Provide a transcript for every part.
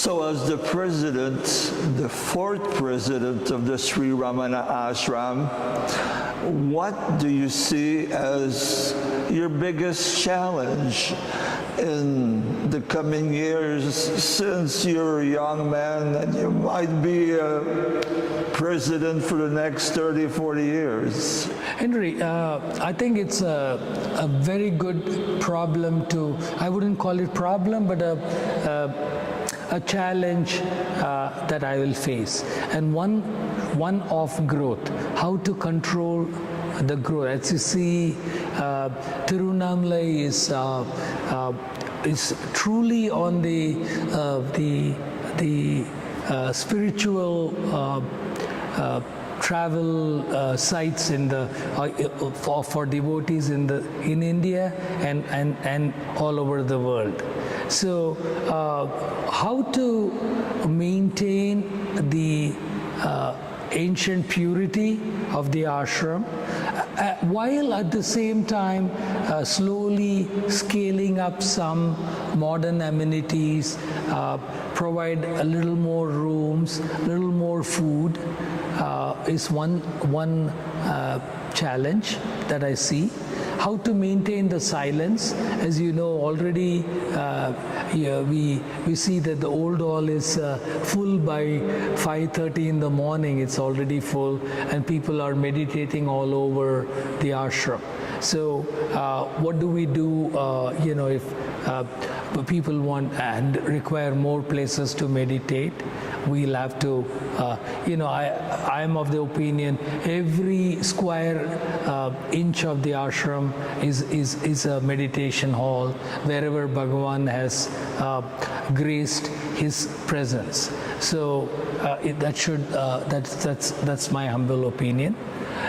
So as the president, the fourth president of the Sri Ramana Ashram, what do you see as your biggest challenge in the coming years, since you're a young man and you might be a president for the next 30, 40 years? Henry, I think it's a very good problem to, I wouldn't call it problem, but a challenge that I will face, and one of growth, how to control the growth. As you see, Tirunnamalai is truly on the spiritual travel sites in the for devotees in India and all over the world. So how to maintain the ancient purity of the ashram, while at the same time slowly scaling up some modern amenities, provide a little more rooms, little more food, is one challenge that I see. How to maintain the silence. As you know already, we see that the old hall is full by 5:30 in the morning. It's already full, and people are meditating all over the ashram. So what do we do, if people want and require more places to meditate? We'll have to, I am of the opinion every square inch of the ashram is a meditation hall wherever Bhagavan has graced his presence. So that's my humble opinion.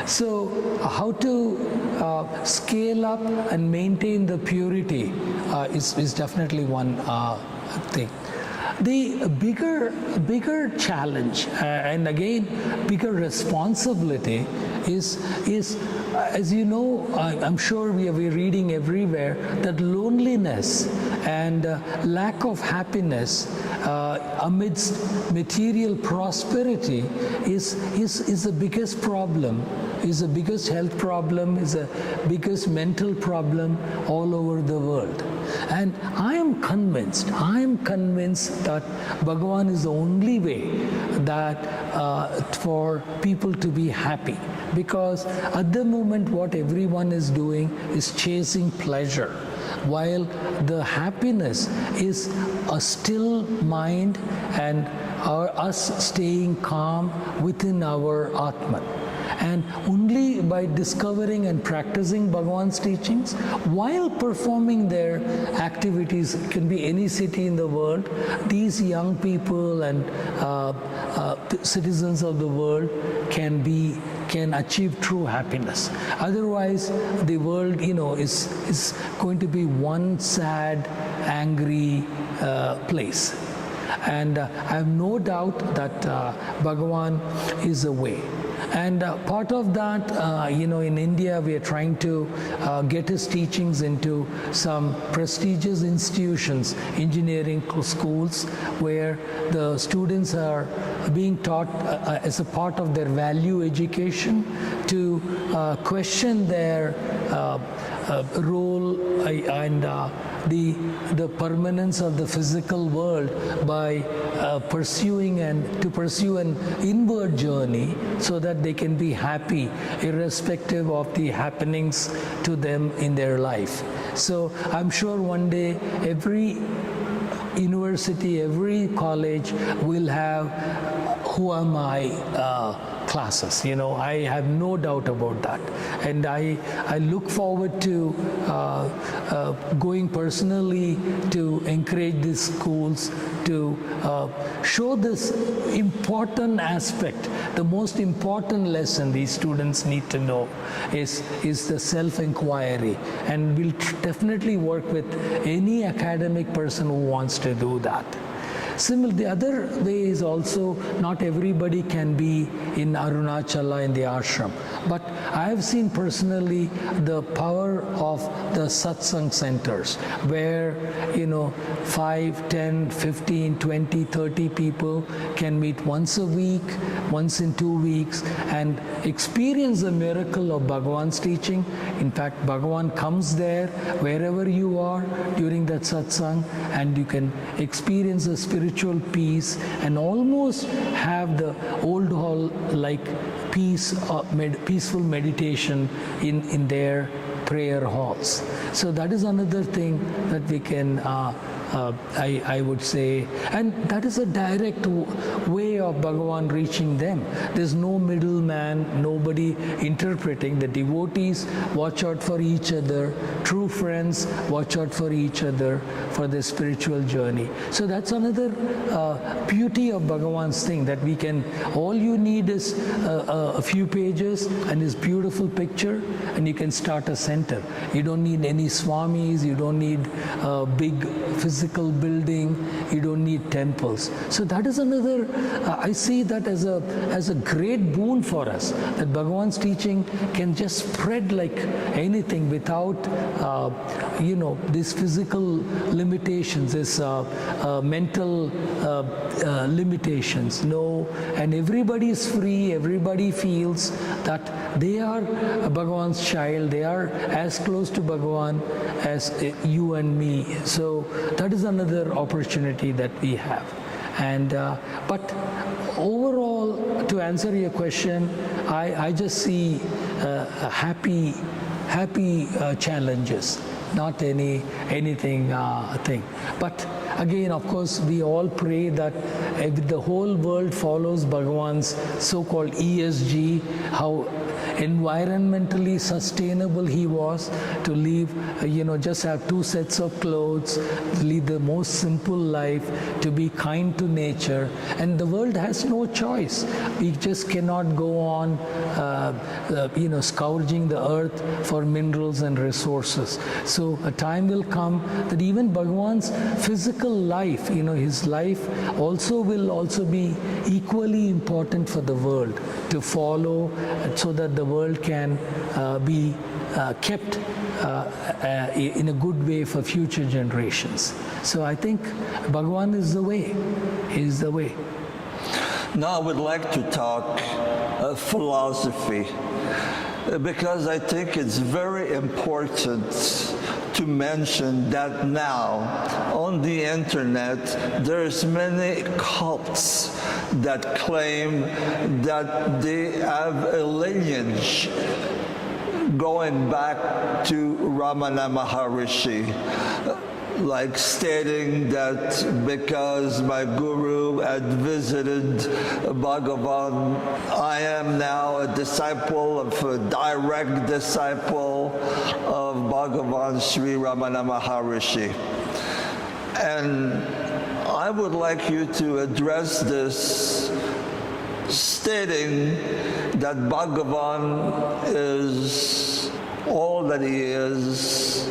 So how to scale up and maintain the purity is definitely one thing. The bigger challenge and again bigger responsibility is as you know, I'm sure we're reading everywhere that loneliness and lack of happiness amidst material prosperity is the biggest problem, is the biggest health problem, is the biggest mental problem all over the world. And I am convinced that Bhagavan is the only way that for people to be happy. Because at the moment what everyone is doing is chasing pleasure, while the happiness is a still mind and us staying calm within our Atman. And only by discovering and practicing Bhagavan's teachings, while performing their activities, it can be any city in the world, these young people and citizens of the world can achieve true happiness. Otherwise, the world, is going to be one sad, angry place. And I have no doubt that Bhagavan is the way. And part of that, in India, we are trying to get his teachings into some prestigious institutions, engineering schools, where the students are being taught as a part of their value education to question their role and the permanence of the physical world by pursue an inward journey so that they can be happy irrespective of the happenings to them in their life. So I'm sure one day every university, every college will have Who Am I classes. I have no doubt about that. And I look forward to going personally to encourage these schools to show this important aspect. The most important lesson these students need to know is the self-inquiry. And we'll definitely work with any academic person who wants to do that. The other way is also not everybody can be in Arunachala in the ashram. But I have seen personally the power of the satsang centers where, 5, 10, 15, 20, 30 people can meet once a week, once in 2 weeks, and experience the miracle of Bhagavan's teaching. In fact, Bhagavan comes there wherever you are during that satsang, and you can experience the spiritual peace and almost have the old hall like peaceful meditation in their prayer halls. So that is another thing that we can I would say, and that is a direct way of Bhagavan reaching them. There's no middleman, nobody interpreting. The devotees watch out for each other, true friends watch out for each other for their spiritual journey. So that's another beauty of Bhagavan's thing, that we can, all you need is a few pages and his beautiful picture, and you can start a center. You don't need any swamis, you don't need a big physical building, you don't need temples. So that is another, I see that as a great boon for us, that Bhagavan's teaching can just spread like anything without these physical limitations, this mental limitations. No, and everybody is free, everybody feels that they are Bhagavan's child, they are as close to Bhagavan as you and me. So that is another opportunity that we have. And but overall, to answer your question, I just see happy challenges, not anything thing. But again, of course, we all pray that the whole world follows Bhagavan's so-called ESG, how environmentally sustainable he was, to live, just have 2 sets of clothes, live the most simple life, to be kind to nature. And the world has no choice. We just cannot go on, scourging the earth for minerals and resources. So a time will come that even Bhagavan's physical life, his life will also be equally important for the world to follow, so that the world can be kept in a good way for future generations. So I think Bhagavan is the way. He is the way. Now I would like to talk philosophy, because I think it's very important to mention that now on the internet there's many cults that claim that they have a lineage going back to Ramana Maharshi, like stating that because my guru had visited Bhagavan, I am now a disciple of a direct disciple of Bhagavan Sri Ramana Maharshi. And I would like you to address this, stating that Bhagavan is all that he is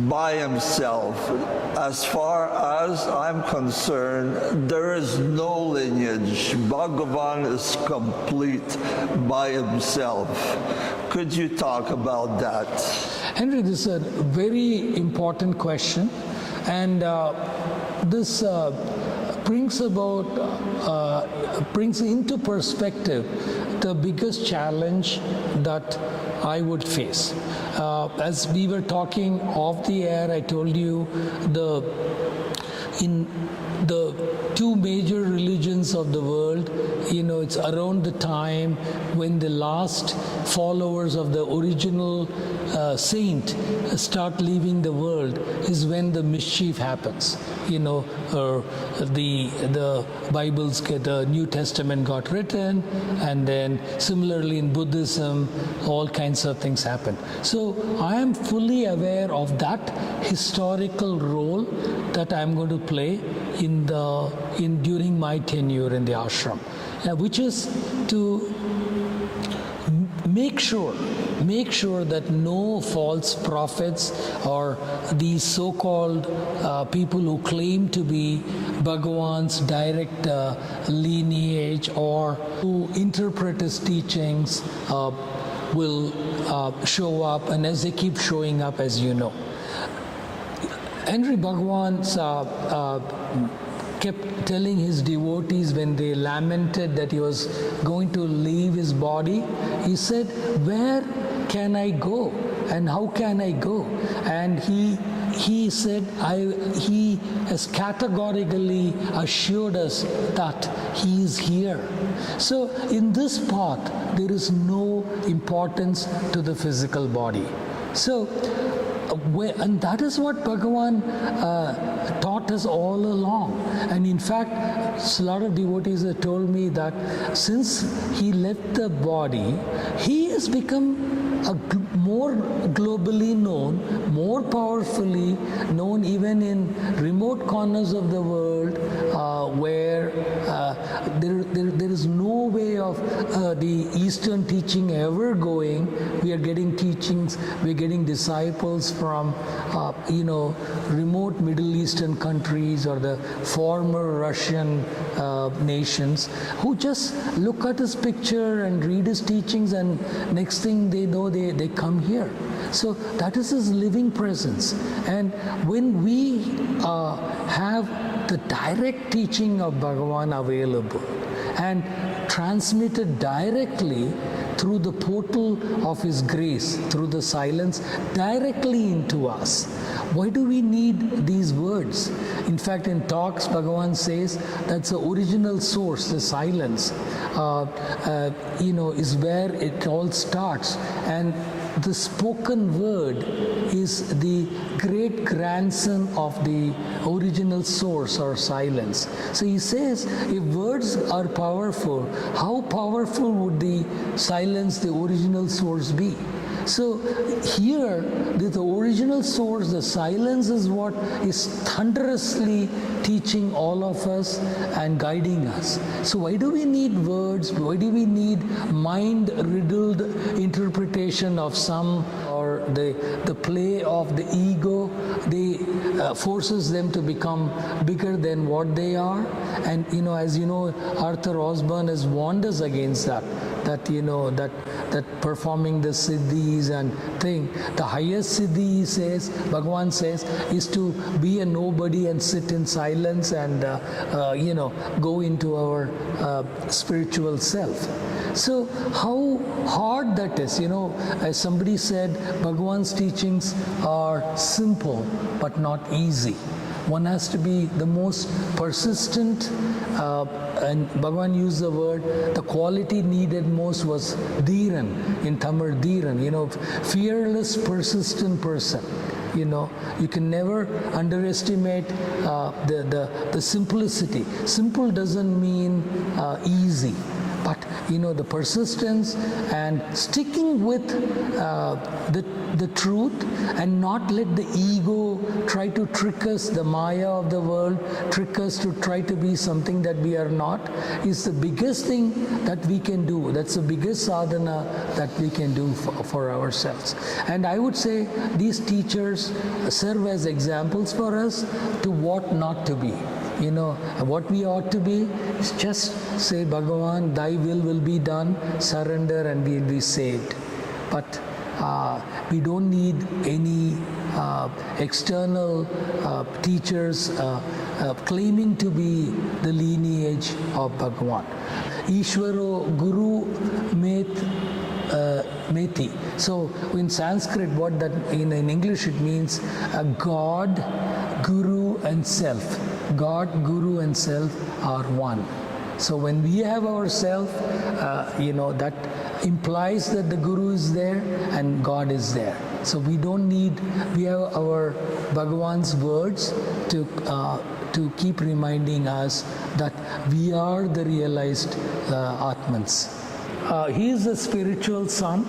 by himself. As far as I'm concerned, there is no lineage. Bhagavan is complete by himself. Could you talk about that? Henry, this is a very important question, and this brings into perspective the biggest challenge that I would face. As we were talking off the air, I told you in the 2 major religions of the world, it's around the time when the last followers of the original saint start leaving the world, is when the mischief happens. The Bibles the New Testament got written, and then similarly in Buddhism, all kinds of things happen. So I am fully aware of that historical role that I'm going to play during my tenure in the ashram, which is to make sure make sure that no false prophets or these so-called people who claim to be Bhagavan's direct lineage or who interpret his teachings will show up, and as they keep showing up, as you know. Henri Bhagavan's kept telling his devotees when they lamented that he was going to leave his body, he said, "Where can I go and how can I go?" And he said, he has categorically assured us that he is here. So in this part, there is no importance to the physical body. So, and that is what Bhagavan taught us all along. And in fact, a lot of devotees have told me that since he left the body, he has become more globally known, more powerfully known even in remote corners of the world where there is no way of the Eastern teaching ever going. We are getting teachings, we are getting disciples from remote Middle Eastern countries or the former Russian nations who just look at his picture and read his teachings, and next thing they know they come here. So that is his living presence. And when we have the direct teaching of Bhagavan available and transmitted directly through the portal of his grace, through the silence, directly into us, why do we need these words? In fact, in talks, Bhagavan says that's the original source, the silence, is where it all starts. And the spoken word is the great grandson of the original source or silence. So he says, if words are powerful, how powerful would the silence, the original source, be? So here, the original source, the silence, is what is thunderously teaching all of us and guiding us. So why do we need words? Why do we need mind-riddled interpretation of some, or the play of the ego? They forces them to become bigger than what they are. And as you know, Arthur Osborne has warned us against that performing the siddhis and thing. The highest siddhi, he says, Bhagavan says, is to be a nobody and sit in silence and go into our spiritual self. So how hard that is. As somebody said, Bhagavan's teachings are simple but not easy. One has to be the most persistent, and Bhagavan used the word, the quality needed most was dhiran, in Tamil dhiran, fearless, persistent person. You can never underestimate the simplicity. Simple doesn't mean easy. But the persistence and sticking with the truth and not let the ego try to trick us, the maya of the world, trick us to try to be something that we are not, is the biggest thing that we can do. That's the biggest sadhana that we can do for ourselves. And I would say these teachers serve as examples for us to what not to be. What we ought to be is just say, Bhagavan, thy will be done, surrender, and we will be saved. But we don't need any external teachers claiming to be the lineage of Bhagavan. Ishvaro Guru Meti. So in Sanskrit, what that in English it means God, Guru, and Self. God, Guru, and Self are one. So when we have ourself, that implies that the Guru is there and God is there. So we don't need, we have our Bhagavan's words to keep reminding us that we are the realized Atmans. He is the spiritual son,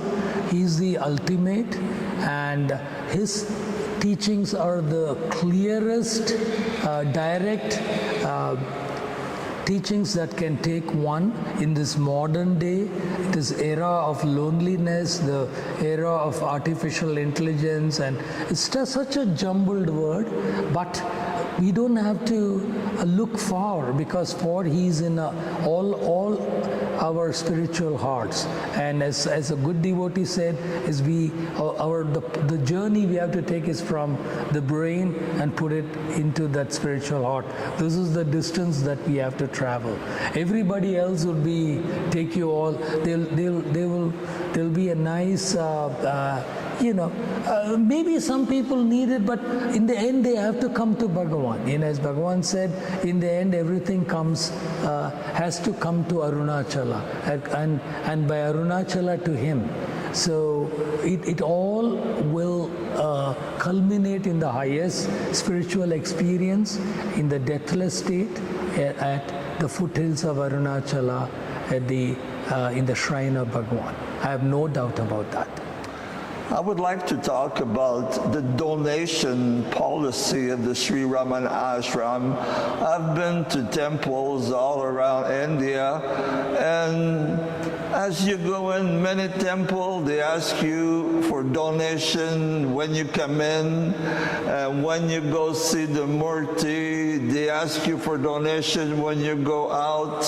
he is the ultimate, and his teachings are the clearest, direct teachings that can take one in this modern day, this era of loneliness, the era of artificial intelligence, and it's just such a jumbled word, but we don't have to look far, because for He's in all our spiritual hearts. And as a good devotee said, is the journey we have to take is from the brain and put it into that spiritual heart. This is the distance that we have to travel. Everybody else will take you all. There'll be a nice. Maybe some people need it, but in the end they have to come to Bhagavan. As Bhagavan said, in the end everything has to come to Arunachala, and by Arunachala to Him. So it all will culminate in the highest spiritual experience, in the deathless state, at the foothills of Arunachala, in the shrine of Bhagavan. I have no doubt about that. I would like to talk about the donation policy of the Sri Ramana Ashram. I've been to temples all around India, and as you go in many temples, they ask you for donation when you come in, and when you go see the Murti, they ask you for donation when you go out.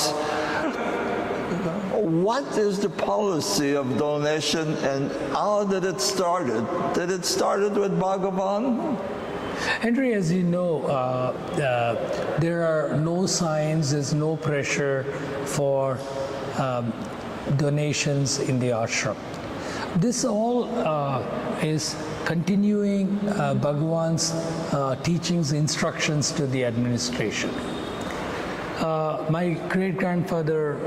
What is the policy of donation, and how did it start? Did it start with Bhagavan? Henry, as you know, there are no signs, there's no pressure for donations in the ashram. This all is continuing Bhagavan's teachings, instructions to the administration. My great-grandfather,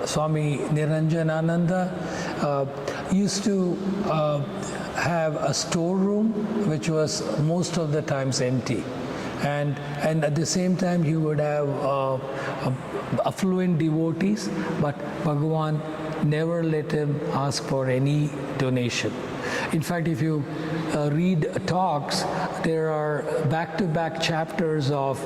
Swami Niranjanananda, used to have a storeroom which was most of the times empty. And at the same time, he would have affluent devotees, but Bhagavan never let him ask for any donation. In fact, if you read talks, there are back-to-back chapters of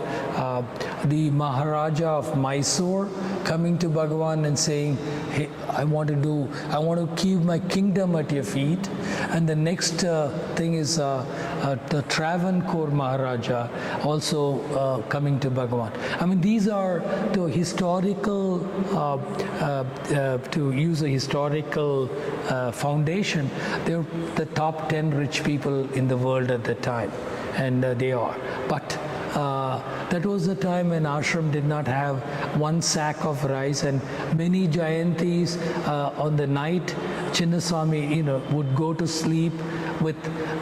the Maharaja of Mysore coming to Bhagavan and saying, "Hey, I want to keep my kingdom at your feet." And the next thing is the Travancore Maharaja also coming to Bhagavan. I mean, these are the historical, to use a historical foundation, they're the top 10 rich people in the world at the time, and they are. But that was the time when ashram did not have one sack of rice, and many Jayantis on the night, Chinnaswamy, would go to sleep with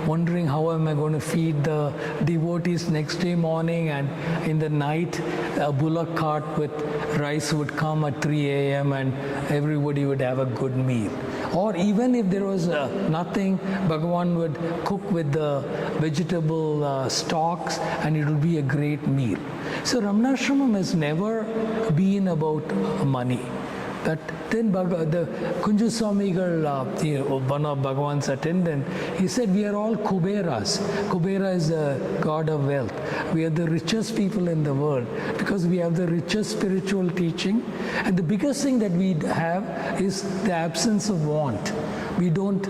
wondering how am I going to feed the devotees next day morning, and in the night a bullock cart with rice would come at 3 a.m. and everybody would have a good meal. Or even if there was nothing, Bhagavan would cook with the vegetable stocks, and it would be a great meal. So Ramanasramam has never been about money. But then the Kunju Swamigal, one of Bhagavan's attendant, he said, we are all Kuberas. Kubera is the god of wealth. We are the richest people in the world because we have the richest spiritual teaching. And the biggest thing that we have is the absence of want. We don't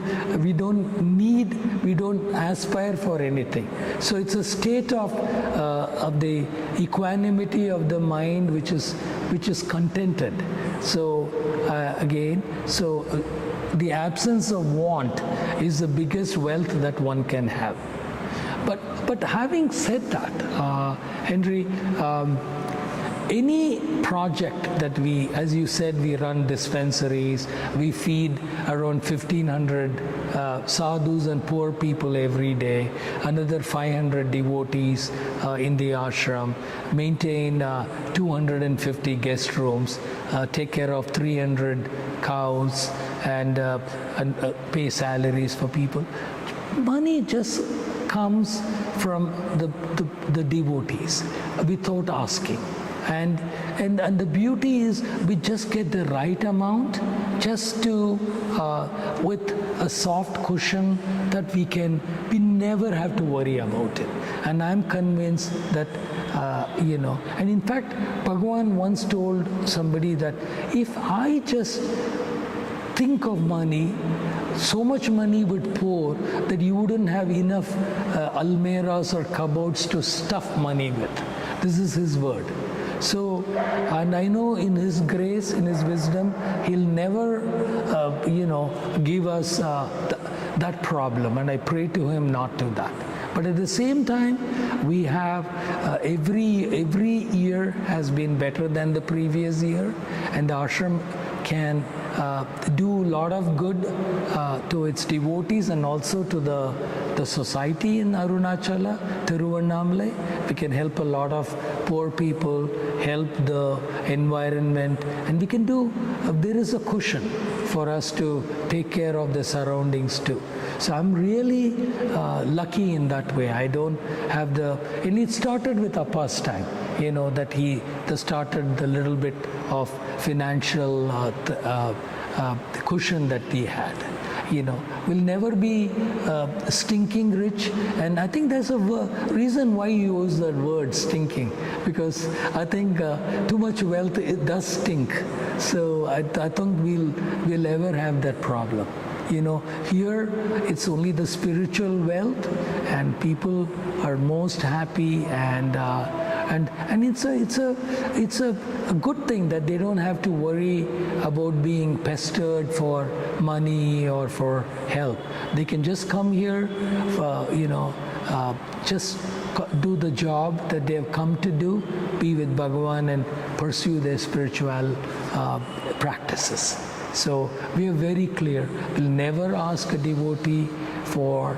aspire for anything. So it's a state of the equanimity of the mind which is contented. So the absence of want is the biggest wealth that one can have. But having said that, Henry, any project that we, as you said, we run dispensaries, we feed around 1,500 sadhus and poor people every day, another 500 devotees in the ashram, maintain 250 guest rooms, take care of 300 cows, and pay salaries for people. Money just comes from the devotees without asking. And the beauty is we just get the right amount, just to with a soft cushion that we never have to worry about it. And I'm convinced that And in fact, Bhagavan once told somebody that if I just think of money, so much money would pour that you wouldn't have enough almeras or cupboards to stuff money with. This is his word. So, and I know in his grace, in his wisdom, he'll never, give us that problem. And I pray to him not to that. But at the same time, we have every year has been better than the previous year, and the ashram can do a lot of good to its devotees and also to the society in Arunachala, Tiruvannamalai. We can help a lot of poor people, help the environment, and we can do, there is a cushion for us to take care of the surroundings too. So I'm really lucky in that way. I don't have and it started with Appa's time, that he started the little bit of financial cushion that he had. We'll never be stinking rich, and I think there's a reason why you use that word stinking, because I think too much wealth, it does stink. So I think we'll ever have that problem. Here it's only the spiritual wealth, and people are most happy, and it's a good thing that they don't have to worry about being pestered for money or for help. They can just come here, just do the job that they have come to do, be with Bhagavan and pursue their spiritual practices. So we are very clear. We'll never ask a devotee for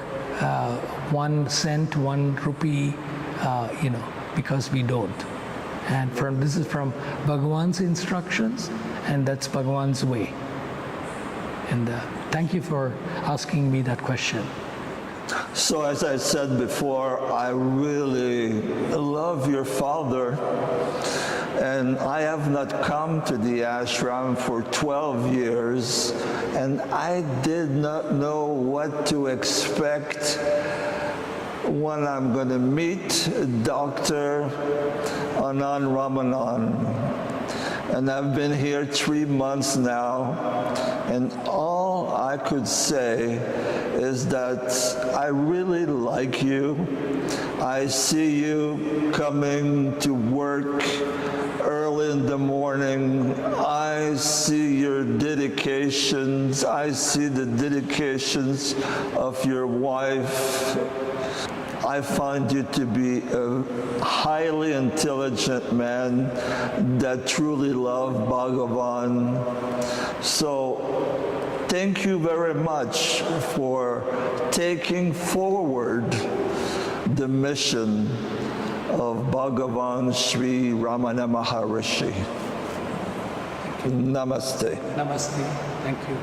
1 cent, 1 rupee, because we don't. And this is from Bhagavan's instructions, and that's Bhagavan's way. And thank you for asking me that question. So as I said before, I really love your father, and I have not come to the ashram for 12 years, and I did not know what to expect when I'm going to meet Dr. Anand Ramanan. And I've been here 3 months now, and all I could say is that I really like you. I see you coming to work early in the morning. I see your dedications. I see the dedications of your wife. I find you to be a highly intelligent man that truly loves Bhagavan. So thank you very much for taking forward the mission of Bhagavan Sri Ramana Maharshi. Namaste. Namaste. Thank you.